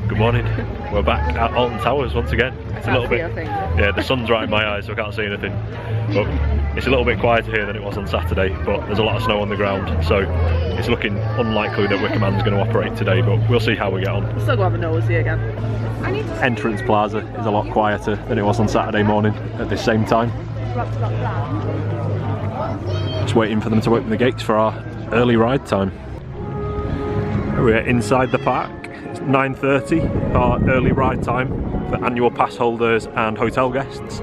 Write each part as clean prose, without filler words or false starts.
Good morning. We're back at Alton Towers once again. It's a little bit. Yeah, the sun's right in my eyes, so I can't see anything. But it's a little bit quieter here than it was on Saturday. But there's a lot of snow on the ground, so it's looking unlikely that Wickerman's going to operate today. But we'll see how we get on. We'll still go have a nosy again. Entrance Plaza is a lot quieter than it was on Saturday morning at this same time. Just waiting for them to open the gates for our early ride time. We're inside the park. It's 9:30, our early ride time for annual pass holders and hotel guests.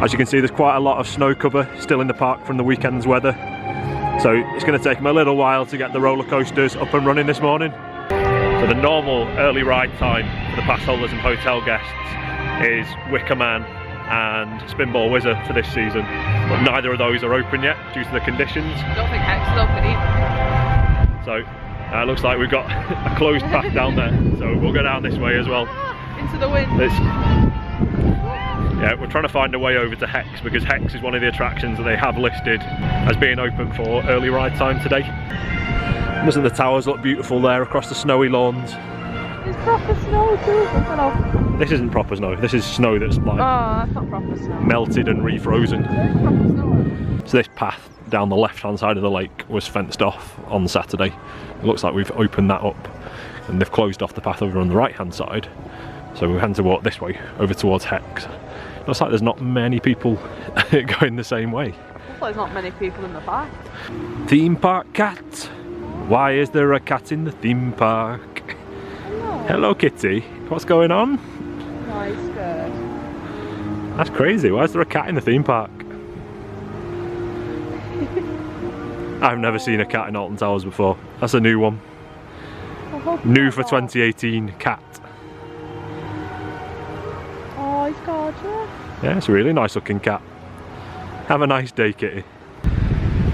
As you can see, there's quite a lot of snow cover still in the park from the weekend's weather. So it's going to take them a little while to get the roller coasters up and running this morning. So the normal early ride time for the pass holders and hotel guests is Wickerman and Spinball Wizard for this season. But neither of those are open yet due to the conditions. I don't think Hex is open either. So it looks like we've got a closed path down there, so we'll go down this way as well. Into the wind. Yeah, we're trying to find a way over to Hex because Hex is one of the attractions that they have listed as being open for early ride time today. Doesn't the towers look beautiful there across the snowy lawns? It's proper snow too. I don't know. This isn't proper snow, this is snow that's like that's not proper snow. Melted and refrozen. Proper snow. So this path down the left hand side of the lake was fenced off on Saturday. It looks like we've opened that up and they've closed off the path over on the right hand side. So we're having to walk this way over towards Hex. Looks like there's not many people going the same way. Looks like there's not many people in the park. Theme park cat. Why is there a cat in the theme park? Hello. Hello Kitty. What's going on? Nice skirt. That's crazy. Why is there a cat in the theme park? I've never seen a cat in Alton Towers before. That's a new one. New for 2018 cat. Oh, he's gorgeous. Yeah, it's a really nice looking cat. Have a nice day, Kitty.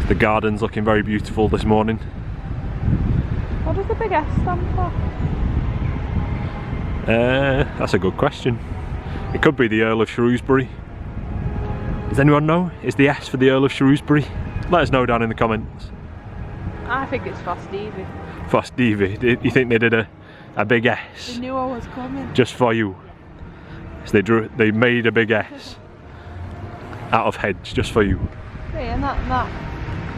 The garden's looking very beautiful this morning. What does the big S stand for? That's a good question. It could be the Earl of Shrewsbury. Does anyone know? Is the S for the Earl of Shrewsbury? Let us know down in the comments. I think it's Thaw Stevie. Thaw Stevie. You think they did a big S? They knew I was coming. Just for you. So they made a big S out of heads just for you. Yeah, and that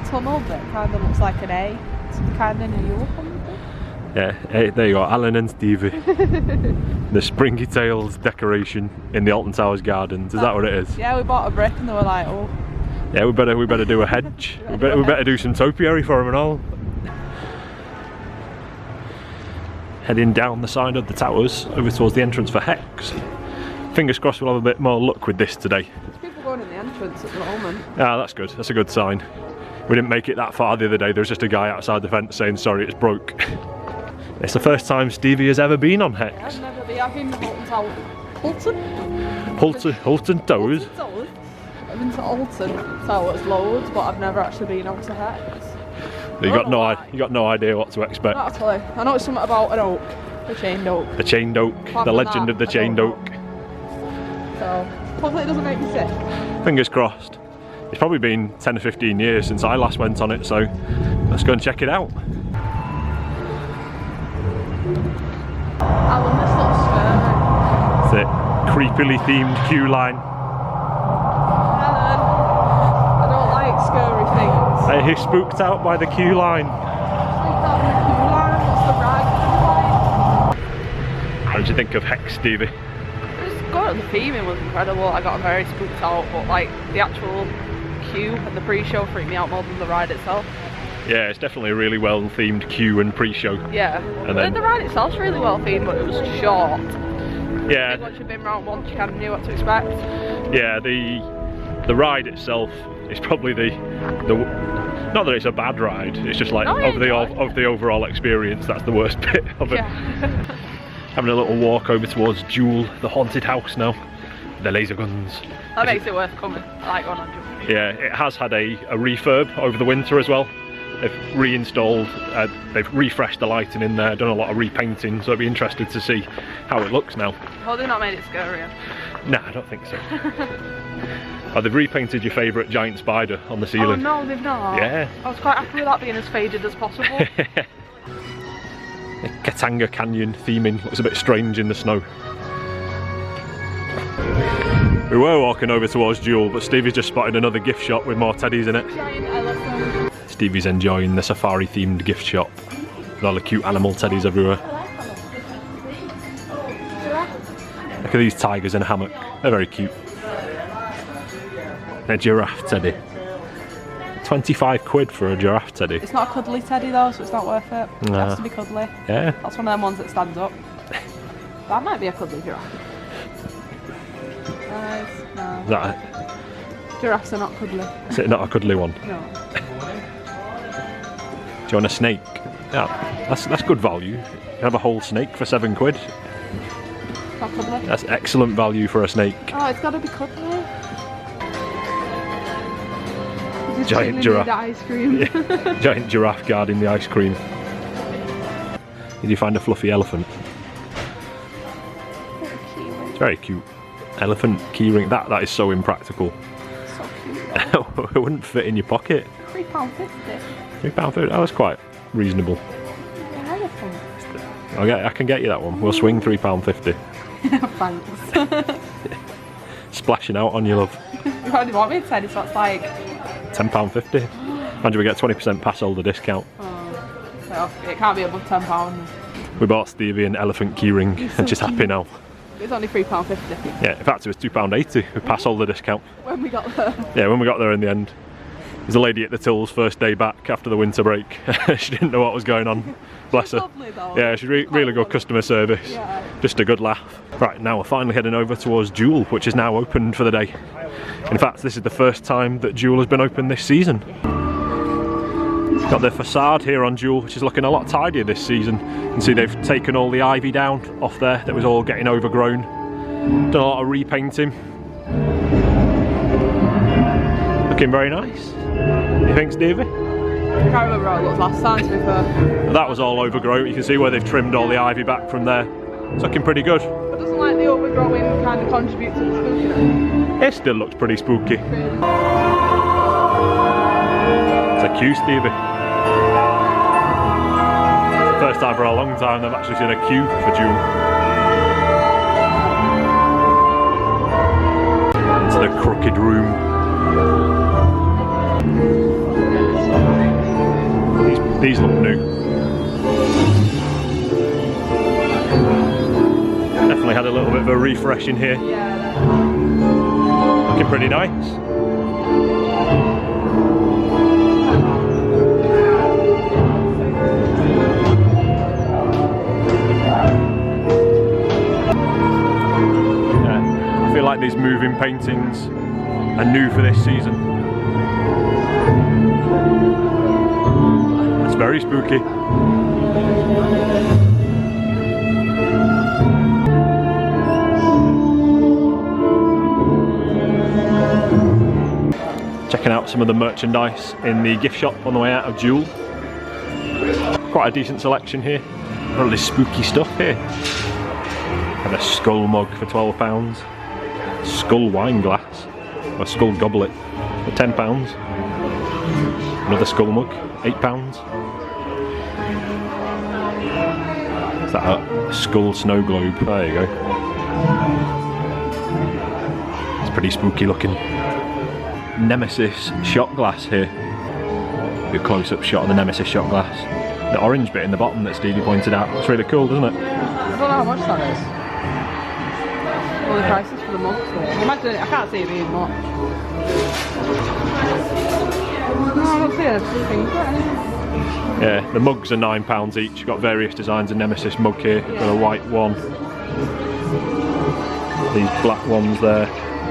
tunnel bit kind of looks like an A. It's kind of New York or something. Yeah, hey, there you go, Alan and Stevie. The SpringyTales decoration in the Alton Towers gardens. Is that what it is? Yeah, we bought a brick and they were like, oh. Yeah, we better do a hedge. we better do some topiary for them and all. Heading down the side of the towers over towards the entrance for Hex. Fingers crossed we'll have a bit more luck with this today. There's people going in the entrance at the moment. Ah, that's good. That's a good sign. We didn't make it that far the other day. There was just a guy outside the fence saying sorry, it's broke. It's the first time Stevie has ever been on Hex. I've never been. I've been to Alton Towers. Alton Towers. I've been to Alton Towers loads, but I've never actually been on to Hex. You got no idea what to expect. Not at all. I know it's something about an oak, the chained oak. The chained oak, the legend of the chained oak. So hopefully it doesn't make me sick. Fingers crossed. It's probably been 10 or 15 years since I last went on it, so let's go and check it out. Alan, this looks scary. It's a creepily themed queue line. Alan, I don't like scary things. Are you spooked out by the queue line? What's the ride like? How did you think of Hex, Stevie? The theming was incredible. I got very spooked out, but like the actual queue and the pre-show freaked me out more than the ride itself. Yeah, it's definitely a really well themed queue and pre-show. Yeah, and then the ride itself's really well themed, but it was short. Yeah. Once you've been round once, you kind of knew what to expect. Yeah, the ride itself is probably the not that it's a bad ride. It's just like of the overall experience, that's the worst bit of it. Yeah. Having a little walk over towards Jewel, the haunted house now. The laser guns. That makes it worth coming. I like going on Jewel. Yeah, it has had a refurb over the winter as well. They've reinstalled, they've refreshed the lighting in there, done a lot of repainting, so I'd be interested to see how it looks now. Oh, they've not made it scarier. No, I don't think so. Oh, they've repainted your favourite giant spider on the ceiling. Oh no, they've not. Yeah. I was quite happy with that being as faded as possible. The Katanga Canyon theming looks a bit strange in the snow. We were walking over towards Jewel, but Stevie's just spotted another gift shop with more teddies in it. Giant elephant. Stevie's enjoying the safari themed gift shop with all the cute animal teddies everywhere. Look at these tigers in a hammock, they're very cute. A giraffe teddy. 25 quid for a giraffe teddy. It's not a cuddly teddy though, so it's not worth it. It has to be cuddly. Yeah. That's one of them ones that stands up. That might be a cuddly giraffe. No. Is that Giraffes are not cuddly. Is it not a cuddly one? No. Do you want a snake? Yeah, that's good value. You have a whole snake for 7 quid. Not cuddly. That's excellent value for a snake. Oh, it's got to be cuddly. Giant giraffe. Ice cream. Yeah. Giant giraffe guarding the ice cream. Did you find a fluffy elephant? It's very cute. Elephant keyring. That is so impractical. So cute. It wouldn't fit in your pocket. £3.50. £3.50. That was quite reasonable. Okay, I can get you that one. We'll swing £3.50. Thanks. Splashing out on you, love. What do you want me to say? So it's like £10.50. Imagine we get 20% pass holder discount. So it can't be above £10. We bought Stevie an elephant keyring and she's happy now. It's only £3.50. Yeah, in fact it was £2.80 with pass holder discount. When we got there. Yeah, when we got there in the end. There's a lady at the tills first day back after the winter break. She didn't know what was going on. Bless her. Lovely though. Yeah, she's really good customer service. Yeah. Just a good laugh. Right, now we're finally heading over towards Jewel, which is now opened for the day. In fact, this is the first time that Jewel has been open this season. Got the facade here on Jewel, which is looking a lot tidier this season. You can see they've taken all the ivy down off there that was all getting overgrown. Done a lot of repainting. Looking very nice. You think, Stevie? I can't remember how it looked last time, to be fair. That was all overgrown. You can see where they've trimmed all the ivy back from there. It's looking pretty good. But doesn't like the overgrowing kind of contribute to the spookiness? It still looks pretty spooky. It's a queue, Stevie. It's the first time for a long time they've actually seen a queue for Jewel. It's the crooked room. These look new. Definitely had a little bit of a refresh in here. Yeah. Looking pretty nice. Yeah, I feel like these moving paintings are new for this season. It's very spooky. Checking out some of the merchandise in the gift shop on the way out of Jewel. Quite a decent selection here. All this spooky stuff here. And a skull mug for £12. Skull wine glass. Or skull goblet for £10. Another skull mug, £8. Is that a skull snow globe? There you go. It's pretty spooky looking. Nemesis shot glass here. A close-up shot of the Nemesis shot glass. The orange bit in the bottom that Stevie pointed out. It's really cool, doesn't it? I don't know how much that is. Well, the prices for the mugs though. Imagine, I can't see it being much. No, I don't see it. Yeah, the mugs are £9 each. You've got various designs of Nemesis mug here. Got a white one. These black ones there.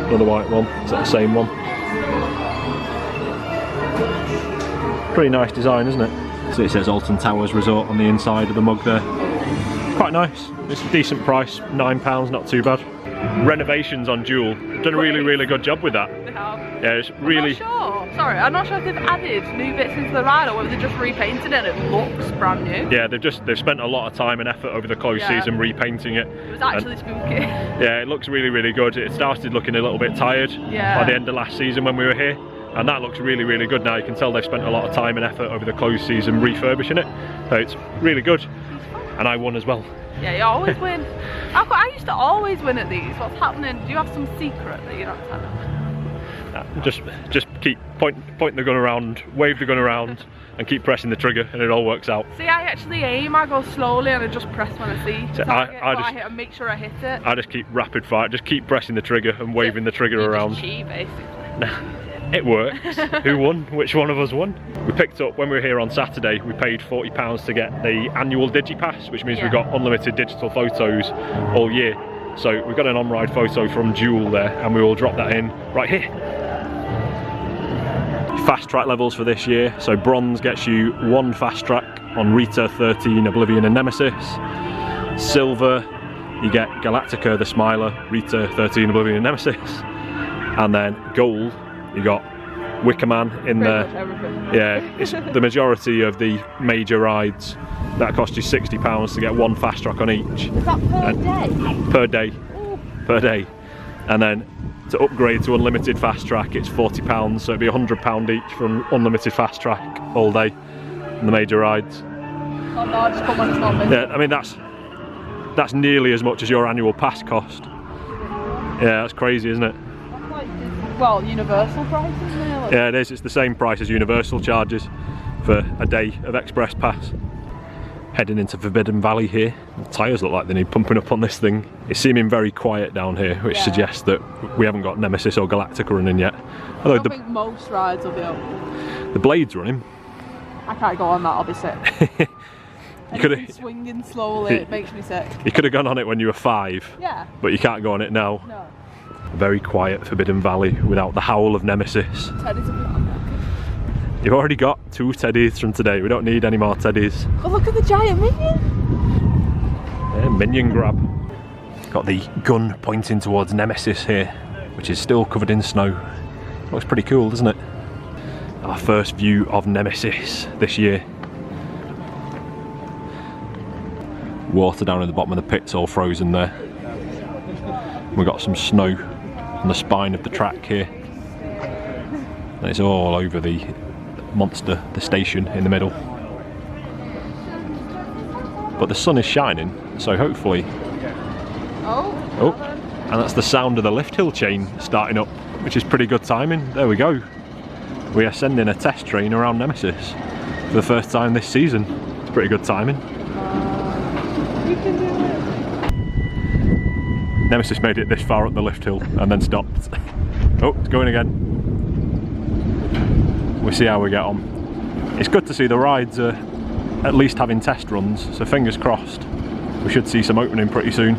Another white one. Is that the same one? Pretty nice design, isn't it? So it says Alton Towers Resort on the inside of the mug there. Quite nice. It's a decent price. £9, not too bad. Renovations on Jewel. Done a really good job with that. They have. Yeah, it's really. I'm not sure. Sorry, I'm not sure if they've added new bits into the ride or whether they're just repainted it and it looks brand new. Yeah, they've spent a lot of time and effort over the closed season repainting it. It was actually spooky. Yeah, it looks really good. It started looking a little bit tired by the end of last season when we were here. And that looks really good now. You can tell they've spent a lot of time and effort over the closed season refurbishing it. So it's really good. and I won as well. Yeah, you always win. I used to always win at these. What's happening? Do you have some secret that you're not telling me? Just keep pointing the gun around, wave the gun around, and keep pressing the trigger, and it all works out. See, I actually aim. I go slowly, and I just press when I see the target. I hit and make sure I hit it. I just keep rapid fire. Just keep pressing the trigger and waving the trigger around. Just cheat, basically. It works. Who won? Which one of us won? We picked up, when we were here on Saturday, we paid £40 to get the annual DigiPass, which means we got unlimited digital photos all year. So we got an on-ride photo from Jewel there, and we will drop that in right here. Fast track levels for this year. So bronze gets you 1 fast track on Rita, 13, Oblivion and Nemesis. Silver, you get Galactica, the Smiler, Rita, 13, Oblivion and Nemesis. And then gold, you got Wicker Man in there. Yeah, it's the majority of the major rides that cost you £60 to get 1 fast track on each. Is that per day? Per day. Ooh. Per day. And then to upgrade to unlimited fast track, it's £40, so it'd be £100 each from unlimited fast track all day on the major rides. Oh no, just put one it's not busy. Yeah, I mean that's nearly as much as your annual pass cost. Yeah, that's crazy, isn't it? Well, Universal price, isn't it? Like, yeah, it is. It's the same price as Universal charges for a day of Express Pass. Heading into Forbidden Valley here. The tyres look like they need pumping up on this thing. It's seeming very quiet down here, which suggests that we haven't got Nemesis or Galactica running yet. Although I think most rides will be up. The Blade's running. I can't go on that, I'll be sick. You could have swinging slowly, it makes me sick. You could have gone on it when you were 5. Yeah. But you can't go on it now. No. Very quiet Forbidden Valley without the howl of Nemesis. Teddy's a bit on that. You've already got 2 teddies from today. We don't need any more teddies. Oh, look at the giant minion! Yeah, minion grab. Got the gun pointing towards Nemesis here, which is still covered in snow. Looks pretty cool, doesn't it? Our first view of Nemesis this year. Water down in the bottom of the pit's all frozen there. We've got some snow on the spine of the track here. And it's all over the monster, the station in the middle. But the sun is shining, so hopefully... Oh, and that's the sound of the lift hill chain starting up, which is pretty good timing. There we go. We are sending a test train around Nemesis for the first time this season. It's pretty good timing. You can do it. Nemesis made it this far up the lift hill and then stopped. Oh, it's going again. We'll see how we get on. It's good to see the rides at least having test runs, so fingers crossed we should see some opening pretty soon.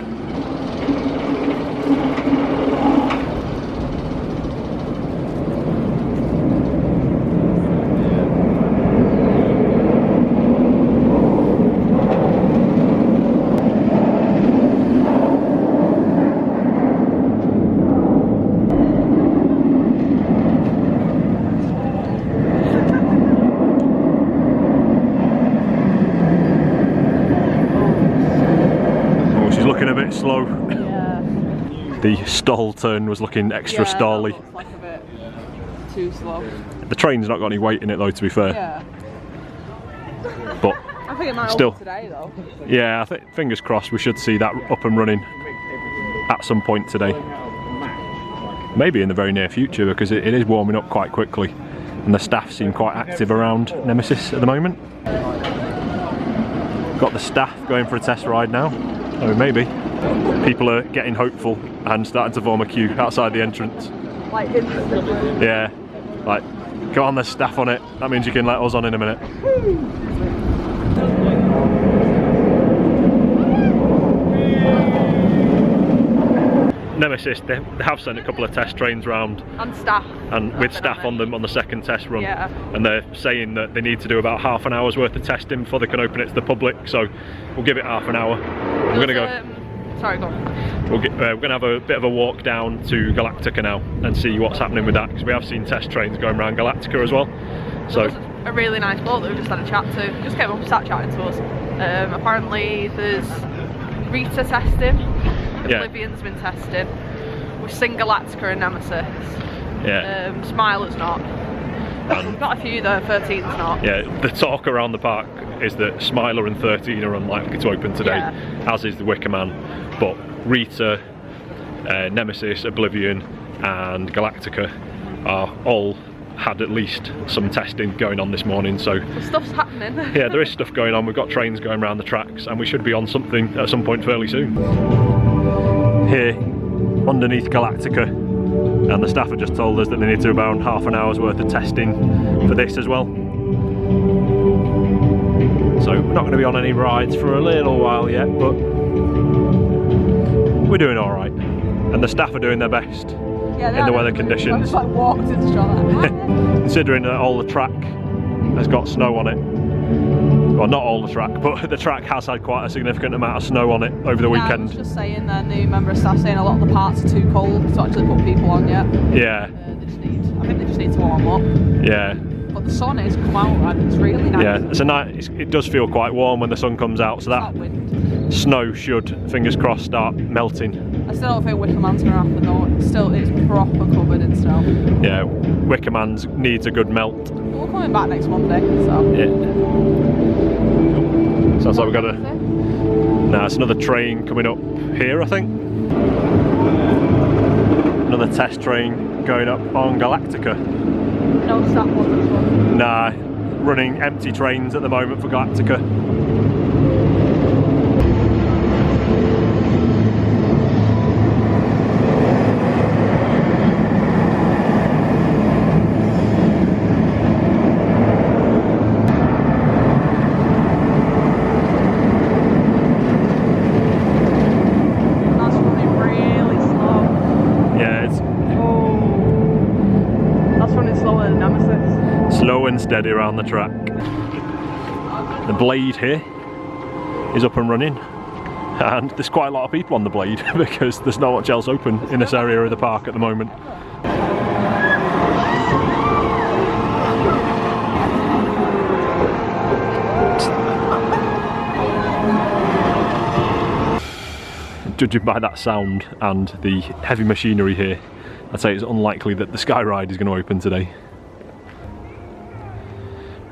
Slow. Yeah. The stall turn was looking extra stally. That looks like a bit too slow. The train's not got any weight in it though, to be fair. Yeah. But I think it might still open today though. Yeah, I think fingers crossed we should see that up and running at some point today. Maybe in the very near future, because it is warming up quite quickly and the staff seem quite active around Nemesis at the moment. Got the staff going for a test ride now. Oh, maybe. People are getting hopeful and starting to form a queue outside the entrance. Like instantly. Yeah. Like, go on, there's staff on it. That means you can let us on in a minute. Nemesis, they have sent a couple of test trains round. And staff. And with staff on them on the second test run. Yeah. And they're saying that they need to do about half an hour's worth of testing before they can open it to the public. So we'll give it half an hour. We're going to go. Sorry, go on. We're going to have a bit of a walk down to Galactica now and see what's happening with that, because we have seen test trains going around Galactica as well. So a really nice bloke that we just had a chat to. Just came up and sat chatting to us. Apparently there's Rita testing. Oblivion's been testing. We've seen Galactica and Nemesis. Yeah. Smiler's not. We've got a few though, 13's not. Yeah, the talk around the park is that Smiler and 13 are unlikely to open today, as is the Wicker Man, but Rita, Nemesis, Oblivion and Galactica are all had at least some testing going on this morning, so stuff's happening. Yeah, there is stuff going on. We've got trains going around the tracks and we should be on something at some point fairly soon. Here underneath Galactica, and the staff have just told us that they need to do about half an hour's worth of testing for this as well. So we're not going to be on any rides for a little while yet, but we're doing alright, and the staff are doing their best in the weather conditions. I just like walked into shot. Considering that all the track has got snow on it. Well, not all the track, but the track has had quite a significant amount of snow on it over the weekend. I was just saying that the member of staff saying a lot of the parts are too cold to actually put people on yet. Yeah. I think they just need to warm up. Yeah. But the sun has come out and it's really nice. Yeah, it's a nice. It does feel quite warm when the sun comes out, so that snow should, fingers crossed, start melting. I still don't think Wicker Man's going to happen though. It's proper covered in snow. Yeah, Wicker Man's needs a good melt. We're coming back next Monday, so. Yeah. Sounds like we've got a. Nah, it's another train coming up here, I think. Another test train going up on Galactica. No staff on this one. Nah, running empty trains at the moment for Galactica. Slow and steady around the track. The Blade here is up and running, and there's quite a lot of people on the Blade because there's not much else open in this area of the park at the moment. Judging by that sound and the heavy machinery here, I'd say it's unlikely that the Sky Ride is going to open today.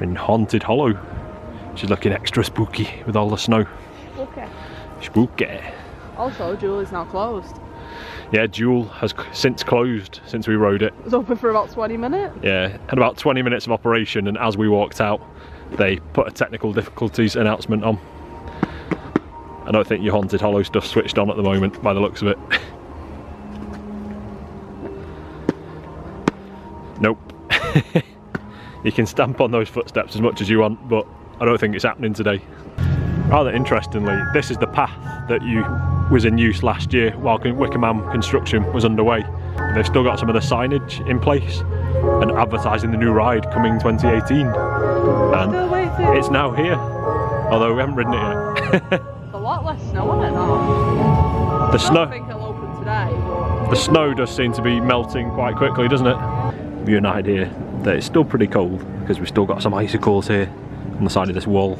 In Haunted Hollow, which is looking extra spooky with all the snow. Okay. Spooky. Also, Jewel is now closed. Yeah, Jewel has since closed since we rode it. It was open for about 20 minutes. Yeah, had about 20 minutes of operation, and as we walked out, they put a technical difficulties announcement on. I don't think your Haunted Hollow stuff switched on at the moment, by the looks of it. Nope. You can stamp on those footsteps as much as you want, but I don't think it's happening today. Rather interestingly, this is the path that was in use last year while Wicker Man construction was underway. They've still got some of the signage in place and advertising the new ride coming 2018. And it's now here, although we haven't ridden it yet. There's a lot less snow on it now. The snow. I don't think it'll open today, but the snow does seem to be melting quite quickly, doesn't it? Give you an idea that it's still pretty cold because we've still got some icicles here on the side of this wall.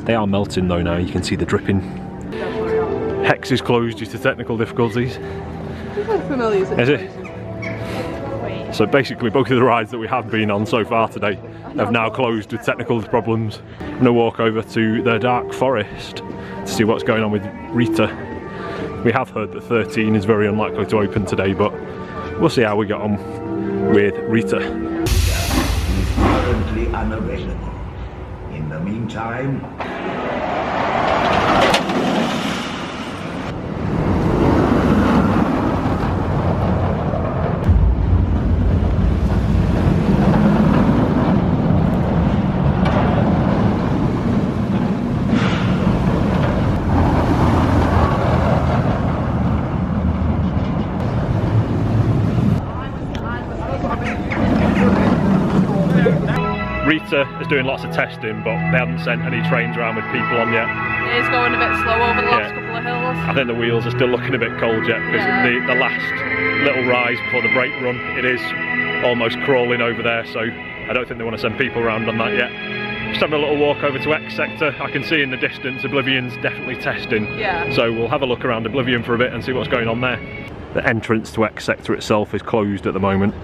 They are melting though now, you can see the dripping. Hex is closed due to technical difficulties. Is it? So basically both of the rides that we have been on so far today have now closed with technical problems. I'm going to walk over to the Dark Forest to see what's going on with Rita. We have heard that 13 is very unlikely to open today, but we'll see how we get on with Rita. Is currently unavailable. In the meantime, Rita is doing lots of testing, but they haven't sent any trains around with people on yet. it is going a bit slow over the last couple of hills. I think the wheels are still looking a bit cold yet because the last little rise before the brake run, it is almost crawling over there, so I don't think they want to send people around on that yet. Just having a little walk over to X sector. I can see in the distance Oblivion's definitely testing. Yeah. So we'll have a look around Oblivion for a bit and see what's going on there. The entrance to X sector itself is closed at the moment,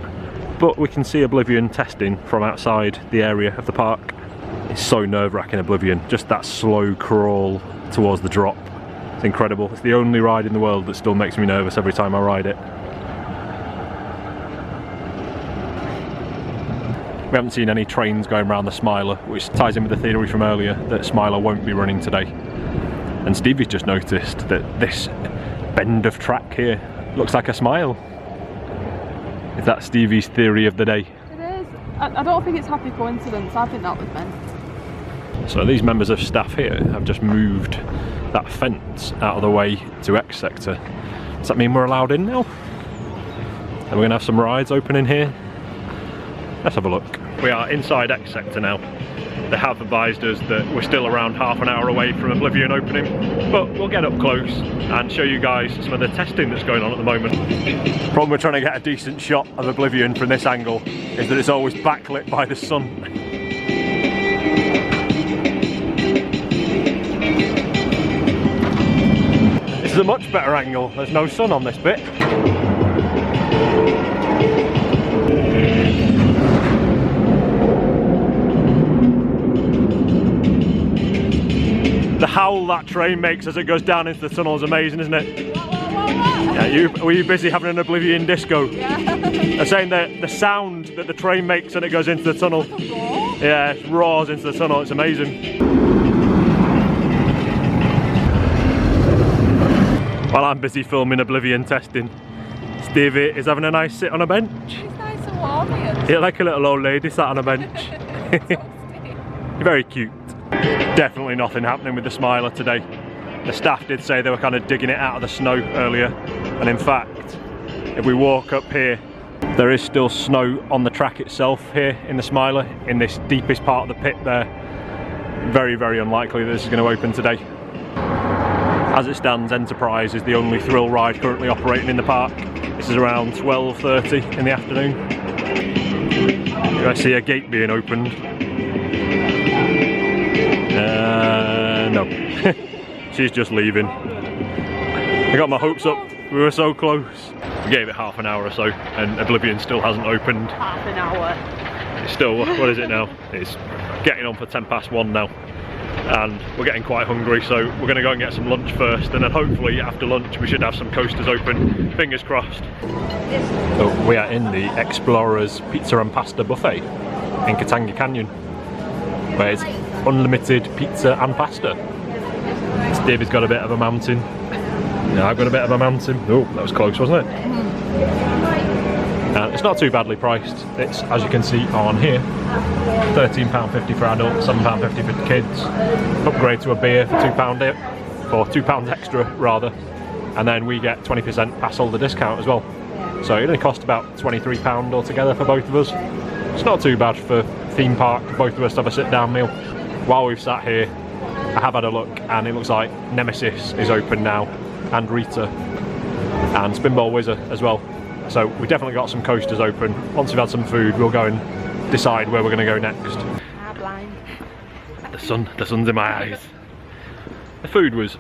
but we can see Oblivion testing from outside the area of the park. It's so nerve-wracking, Oblivion. Just that slow crawl towards the drop. It's incredible. It's the only ride in the world that still makes me nervous every time I ride it. We haven't seen any trains going around the Smiler, which ties in with the theory from earlier that Smiler won't be running today. And Stevie's just noticed that this bend of track here looks like a smile. Is that Stevie's theory of the day? It is. I don't think it's happy coincidence. I think that was meant. So these members of staff here have just moved that fence out of the way to X sector. Does that mean we're allowed in now? And we're going to have some rides open in here? Let's have a look. We are inside X sector now. They have advised us that we're still around half an hour away from Oblivion opening, but we'll get up close and show you guys some of the testing that's going on at the moment. The problem with trying to get a decent shot of Oblivion from this angle is that it's always backlit by the sun. This is a much better angle. There's no sun on this bit. The howl that train makes as it goes down into the tunnel is amazing, isn't it? Yeah, were you busy having an Oblivion disco? Yeah. They're saying that the sound that the train makes when it goes into the tunnel. Yeah, it roars into the tunnel, it's amazing. While I'm busy filming Oblivion testing, Stevie is having a nice sit on a bench. It's nice and warm here. You're like a little old lady sat on a bench. You're very cute. Definitely nothing happening with the Smiler today. The staff did say they were kind of digging it out of the snow earlier, and in fact, if we walk up here, there is still snow on the track itself here in the Smiler, in this deepest part of the pit there. Very, very unlikely that this is going to open today. As it stands, Enterprise is the only thrill ride currently operating in the park. This is around 12:30 in the afternoon. I see a gate being opened. No. She's just leaving. I got my hopes up. We were so close. We gave it half an hour or so, and Oblivion still hasn't opened. Half an hour. It's still, what is it now? It's getting on for 1:10 now. And we're getting quite hungry, so we're going to go and get some lunch first, and then hopefully after lunch we should have some coasters open. Fingers crossed. So we are in the Explorers Pizza and Pasta Buffet in Katanga Canyon, where it's unlimited pizza and pasta. David's got a bit of a mountain. Yeah, I've got a bit of a mountain. Oh, that was close, wasn't it? It's not too badly priced. It's, as you can see on here, £13.50 for adults, £7.50 for kids. Upgrade to a beer for £2 extra rather, and then we get 20% pass holder discount as well. So it only cost about £23 altogether for both of us. It's not too bad for theme park, both of us to have a sit down meal. While we've sat here, I have had a look, and it looks like Nemesis is open now, and Rita, and Spinball Whizzer as well. So we definitely got some coasters open. Once we've had some food, we'll go and decide where we're going to go next. Blind. The sun's in my eyes. The food was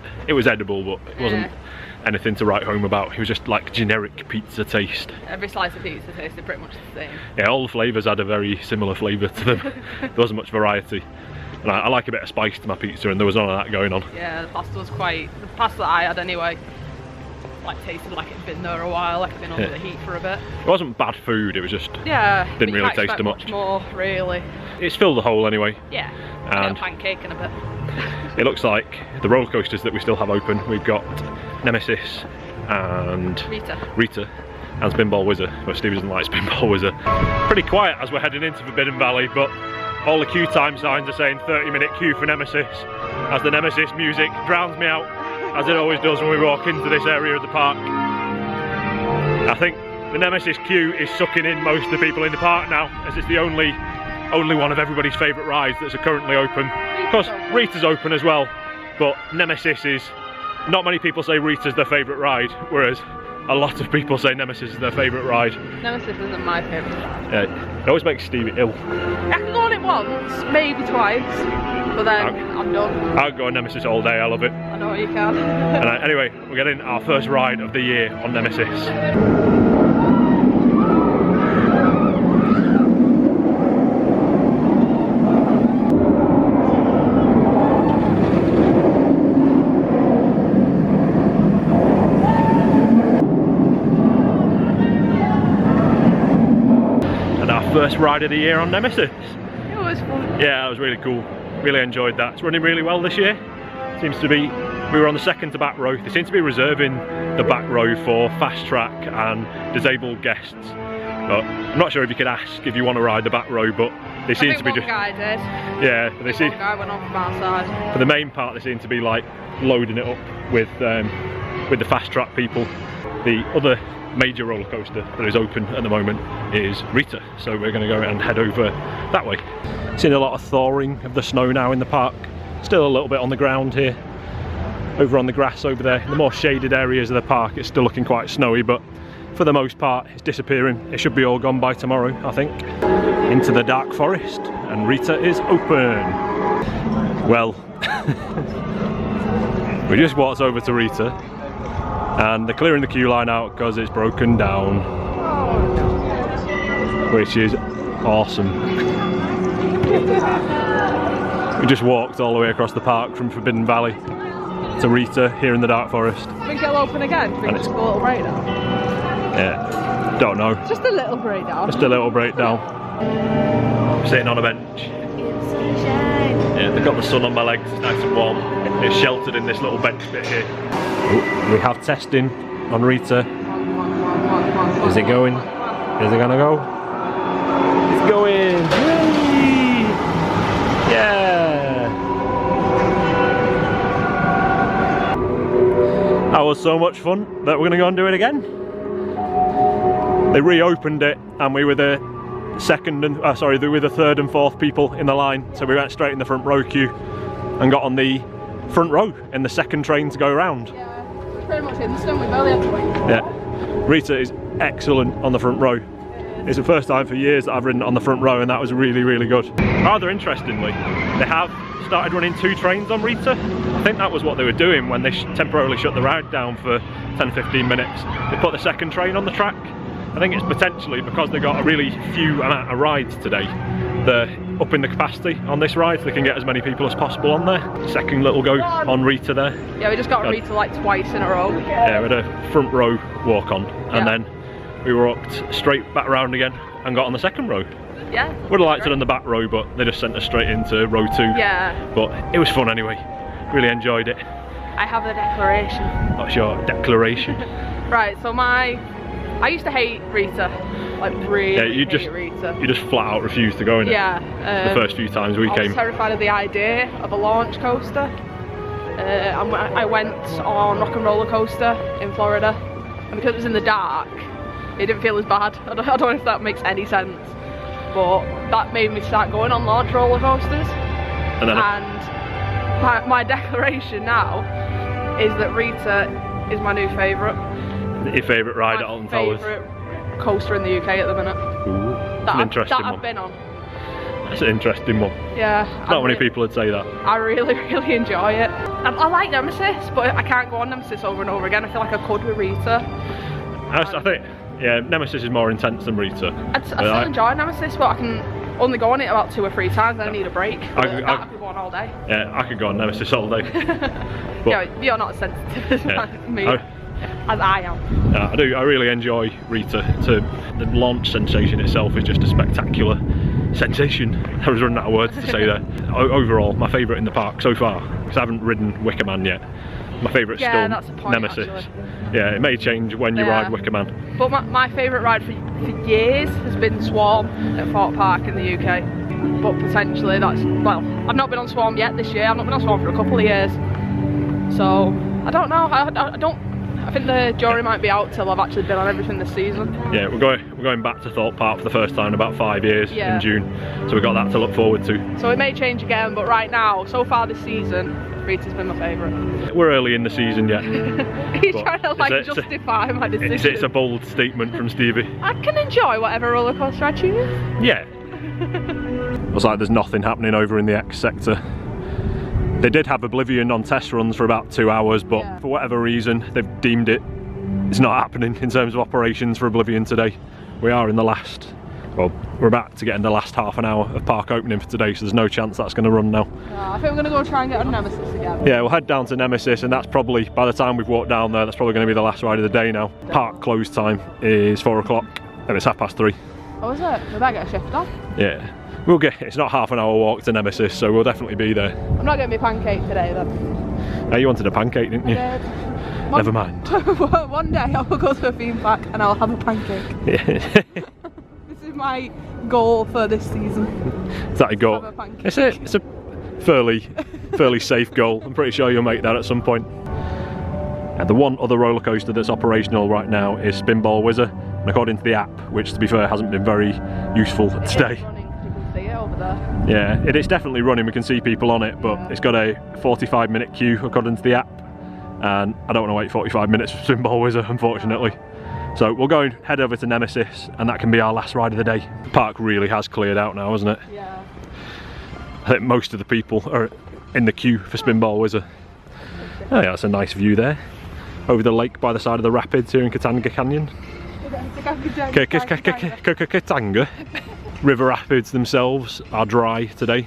edible, but it wasn't anything to write home about. It was just like generic pizza taste. Every slice of pizza tasted pretty much the same. Yeah, all the flavours had a very similar flavour to them. There wasn't much variety. And I like a bit of spice to my pizza, and there was none of that going on. Yeah, the pasta was quite, the pasta that I had anyway, like tasted like it'd been there a while, like it'd been under the heat for a bit. It wasn't bad food, it was just, didn't really taste too much. More, really. It's filled the hole anyway. Yeah, and a pancake in a bit. It looks like the roller coasters that we still have open, we've got Nemesis and Rita and Spinball Whizzer. Well, Steve doesn't like Spinball Whizzer. Pretty quiet as we're heading into Forbidden Valley, but all the queue time signs are saying 30-minute queue for Nemesis, as the Nemesis music drowns me out, as it always does when we walk into this area of the park. I think the Nemesis queue is sucking in most of the people in the park now, as it's the only one of everybody's favourite rides that's currently open. Of course, Rita's open as well, but Nemesis is, not many people say Rita's their favourite ride, whereas a lot of people say Nemesis is their favourite ride. Nemesis isn't my favourite ride. Yeah, it always makes Stevie ill. I can go on it once, maybe twice, but then I'm done. I'll go on Nemesis all day, I love it. I know you can. And anyway, we're getting our first ride of the year on Nemesis. first ride of the year on Nemesis. It was fun. Yeah, that was really cool. Really enjoyed that. It's running really well this year. Seems to be, we were on the second to back row. They seem to be reserving the back row for fast track and disabled guests. But I'm not sure if you could ask if you want to ride the back row, but they seem to be just. Guy did. Yeah, but they seem. One guy went on from our side. For the main part, they seem to be like loading it up with the fast track people. The other major roller coaster that is open at the moment is Rita, so we're going to go and head over that way. Seen a lot of thawing of the snow now in the park. Still a little bit on the ground here. Over on the grass over there, in the more shaded areas of the park, it's still looking quite snowy, but for the most part it's disappearing. It should be all gone by tomorrow, I think. Into the dark forest, and Rita is open. Well, we just walked over to Rita and they're clearing the queue line out because it's broken down, which is awesome. We just walked all the way across the park from Forbidden Valley to Rita here in the dark forest. Think it'll open again? Think it's a little breakdown? Yeah, don't know. Just a little breakdown. Just a little breakdown. Sitting on a bench. Yeah, they've got the sun on my legs, it's nice and warm. It's sheltered in this little bench bit here. Ooh, we have testing on Rita. Is it going? Is it gonna go? It's going! Yay! Yeah! That was so much fun that we're gonna go and do it again. They reopened it and we were the third and fourth people in the line, so we went straight in the front row queue and got on the front row in the second train to go around. Yeah, it was pretty much instant, we barely had to wait. Yeah, Rita is excellent on the front row. It's the first time for years that I've ridden on the front row and that was really, really good. Rather interestingly, they have started running 2 trains on Rita. I think that was what they were doing when they temporarily shut the ride down for 10-15 minutes. They put the second train on the track. I think it's potentially because they got a really few amount of rides today. They're upping the capacity on this ride so they can get as many people as possible on there. Second little go on Rita there. Yeah, we just got Rita like twice in a row. Yeah, we had a front row walk on and then we walked straight back around again and got on the second row. Yeah. Would have liked it on the back row, but they just sent us straight into row 2. Yeah. But it was fun anyway. Really enjoyed it. I have the declaration. What's your declaration? Right, so I used to hate Rita, like really hate Rita. You just flat out refused to go in it. Yeah. The first few times we came. I was terrified of the idea of a launch coaster. I went on Rock and Roller Coaster in Florida, and because it was in the dark, it didn't feel as bad. I don't know if that makes any sense, but that made me start going on launch roller coasters. And my declaration now is that Rita is my new favourite. Your favourite ride at Alton Towers? My favourite coaster in the UK at the minute. Ooh, that's an interesting one. I've been on. That's an interesting one. Yeah. Not many people would say that. I really, really enjoy it. I like Nemesis, but I can't go on Nemesis over and over again. I feel like I could with Rita. I think, yeah, Nemesis is more intense than Rita. I still enjoy Nemesis, but I can only go on it about 2 or 3 times, then I need a break. I could go on all day. Yeah, I could go on Nemesis all day. But, yeah, you're not as sensitive as me. As I am. Yeah, I do. I really enjoy Rita. The launch sensation itself is just a spectacular sensation. I was running out of words to say that. Overall, my favourite in the park so far, because I haven't ridden Wicker Man yet. My favourite's still that's the point, Nemesis. Actually. Yeah, it may change when you ride Wicker Man. But my favourite ride for years has been Swarm at Fort Park in the UK. But potentially that's, well, I've not been on Swarm yet this year. I've not been on Swarm for a couple of years. So, I don't know. I think the jury might be out till I've actually been on everything this season. Yeah, we're going back to Thaw Park for the first time in about 5 years in June. So we've got that to look forward to. So it may change again, but right now, so far this season, Rita's been my favourite. We're early in the season yet. He's trying to justify my decision. It's a bold statement from Stevie. I can enjoy whatever roller coaster I choose. Yeah. Looks like there's nothing happening over in the X sector. They did have Oblivion on test runs for about 2 hours, but for whatever reason, they've deemed it's not happening in terms of operations for Oblivion today. We are in the last, well, we're about to get in the last half an hour of park opening for today, so there's no chance that's going to run now. I think we're going to go try and get on Nemesis again. Yeah, we'll head down to Nemesis, and that's probably, by the time we've walked down there, that's probably going to be the last ride of the day now. Park close time is 4 o'clock, and it's 3:30. Oh, is it? We better get a shift on. Yeah. We'll get, it's not half an hour walk to Nemesis, so we'll definitely be there. I'm not getting me pancake today then. Oh, you wanted a pancake, didn't you? I did. Never mind. One day I will go to a theme park and I'll have a pancake. Yeah. This is my goal for this season. Is that a goal? Have a pancake. It's a fairly safe goal. I'm pretty sure you'll make that at some point. And the one other roller coaster that's operational right now is Spinball Whizzer, and according to the app, which to be fair hasn't been very useful today. Running, you can see it over there. Yeah, it is definitely running. We can see people on it, but it's got a 45-minute queue according to the app, and I don't want to wait 45 minutes for Spinball Whizzer, unfortunately. So we'll go and head over to Nemesis, and that can be our last ride of the day. The park really has cleared out now, hasn't it? Yeah. I think most of the people are in the queue for Spinball Whizzer. Oh yeah, that's a nice view there. Over the lake by the side of the rapids here in Katanga Canyon. Katanga. River rapids themselves are dry today.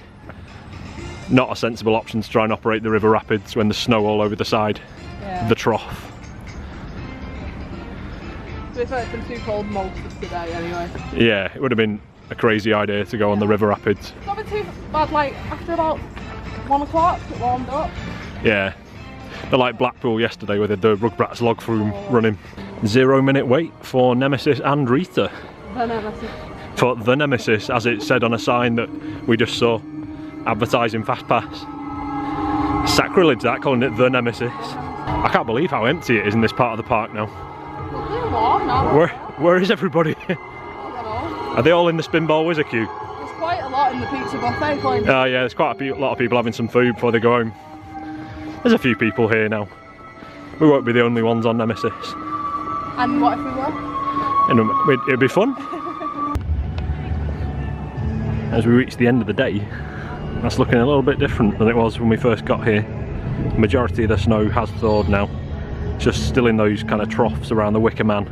Not a sensible option to try and operate the river rapids when there's snow all over the side of the trough. So it's been too cold most of today anyway. Yeah, it would have been a crazy idea to go on the river rapids. It's not been too bad, like after about 1 o'clock it warmed up. Yeah. They're like Blackpool yesterday with the Rugrats log flume running. 0 minute wait for Nemesis and Rita. The Nemesis. For the Nemesis, as it said on a sign that we just saw advertising Fast Pass. Sacrilege that, calling it the Nemesis. I can't believe how empty it is in this part of the park now. It's a little warm now. Where is everybody? I don't know. Are they all in the Spinball Whizzer queue? There's quite a lot in the pizza buffet point. Oh yeah, there's quite a lot of people having some food before they go home. There's a few people here now. We won't be the only ones on Nemesis. And what if we were? And it'd be fun. As we reach the end of the day, that's looking a little bit different than it was when we first got here. The majority of the snow has thawed now. It's just still in those kind of troughs around the Wicker Man,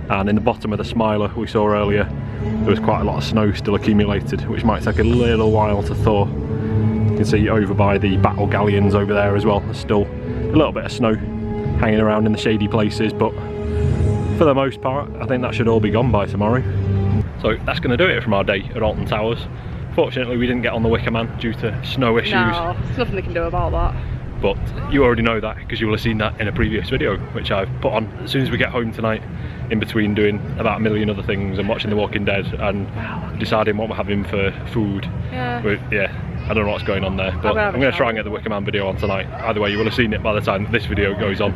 and in the bottom of the Smiler we saw earlier there was quite a lot of snow still accumulated, which might take a little while to thaw. You can see over by the Battle Galleons over there as well, there's still a little bit of snow hanging around in the shady places, but for the most part I think that should all be gone by tomorrow. So that's going to do it from our day at Alton Towers. Fortunately we didn't get on the Wicker Man due to snow issues. No, there's nothing we can do about that. But you already know that because you will have seen that in a previous video, which I've put on as soon as we get home tonight, in between doing about a million other things and watching The Walking Dead and deciding what we're having for food. Yeah. I don't know what's going on there, but I'm going to try and get the Wicker Man video on tonight. Either way, you will have seen it by the time that this video goes on.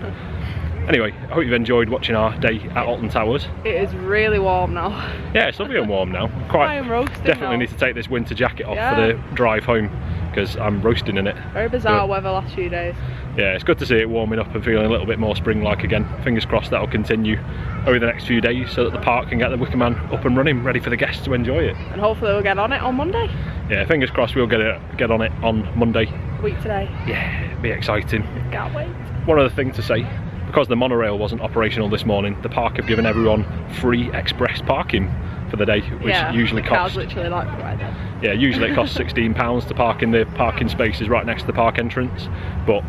Anyway, I hope you've enjoyed watching our day at Alton Towers. It is really warm now. Yeah, it's lovely and warm now. I am roasting Definitely now. need to take this winter jacket off for the drive home, because I'm roasting in it. Very bizarre weather last few days. Yeah, it's good to see it warming up and feeling a little bit more spring-like again. Fingers crossed that'll continue over the next few days so that the park can get the Wicker Man up and running, ready for the guests to enjoy it. And hopefully we'll get on it on Monday. Yeah, fingers crossed we'll get on it on Monday. Week today. Yeah, it'll be exciting. Can't wait. One other thing to say, because the monorail wasn't operational this morning, the park have given everyone free express parking for the day, which usually costs... literally like right there. Yeah, usually it costs £16 to park in the parking spaces right next to the park entrance, but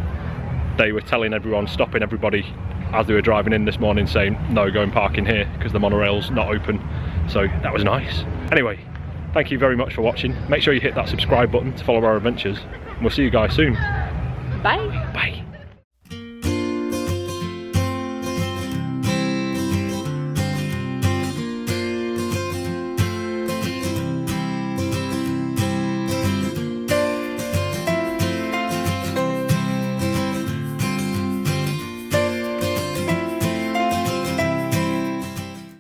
they were telling everyone, stopping everybody as they were driving in this morning, saying no, go and park in here because the monorail's not open. So that was nice. Anyway, thank you very much for watching. Make sure you hit that subscribe button to follow our adventures, and we'll see you guys soon. Bye. Bye.